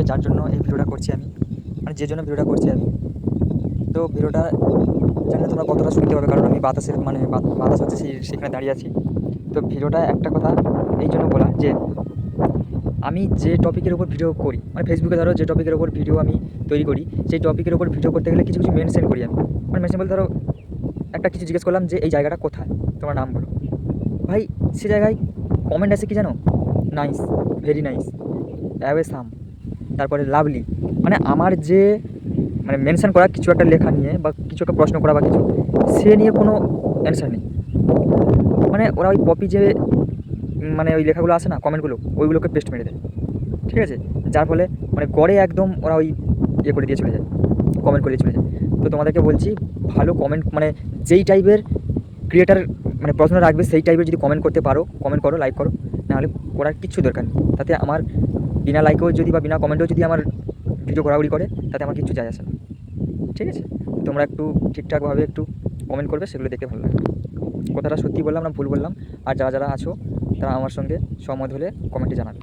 যার জন্য এই ভিডিওটা করছি আমি, মানে যে জন্য ভিডিওটা করছি আমি। তো ভিডিওটা জানি না তোমরা কতটা শুনতে পাবে, কারণ আমি বাতাসের মানে বাতাস হচ্ছে সেখানে দাঁড়িয়ে আছি। তো ভিডিওটা একটা কথা এই জন্য বলা যে আমি যে টপিকের ওপর ভিডিও করি, মানে ফেসবুকে ধরো যে টপিকের ওপর ভিডিও আমি তৈরি করি, সেই টপিকের ওপর ভিডিও করতে গেলে কিছু কিছু মেনশন করি আমি। মানে মেনশন বলতে ধরো একটা কিছু জিজ্ঞেস করলাম যে এই জায়গাটা কোথায়, তোমার নাম বলো। ভাই সে জায়গায় কমেন্ট আসে কি জানো? নাইস, ভেরি নাইস, অ্যাওয়েসাম, তারপরে লাভলি। মানে আমার যে মানে মেনশন করা কিছু একটা লেখা নিয়ে বা কিছু একটা প্রশ্ন করা বা কিছু, সে নিয়ে কোনো অ্যান্সার নেই। মানে ওরা ওই কপি যে মানে ওই লেখাগুলো আসে না, কমেন্টগুলো, ওইগুলোকে পেস্ট মেরে দেয়। ঠিক আছে? যার ফলে মানে গড়ে একদম ওরা ওই ইয়ে করে দিয়ে চলে যায়, কমেন্ট করে দিয়ে চলে যায়। তো তোমাদেরকে বলছি, ভালো কমেন্ট মানে যেই টাইপের ক্রিয়েটার মানে প্রশ্ন রাখবে সেই টাইপের যদি কমেন্ট করতে পারো, কমেন্ট করো, লাইক করো। নাহলে করার কিচ্ছু দরকার নেই। তাতে আমার বিনা লাইকেও যদি বা বিনা কমেন্টেও যদি আমার ভিডিও ঘোরাঘুরি করে, তাতে আমার কিচ্ছু যায় আসে না। ঠিক আছে? তোমরা একটু ঠিকঠাকভাবে একটু কমেন্ট করবে, সেগুলো দেখতে ভালো লাগবে। কথাটা সত্যি বললাম না ভুল বললাম? আর যারা যারা আছো তারা আমার সঙ্গে সহমত হলে কমেন্টে জানাবে।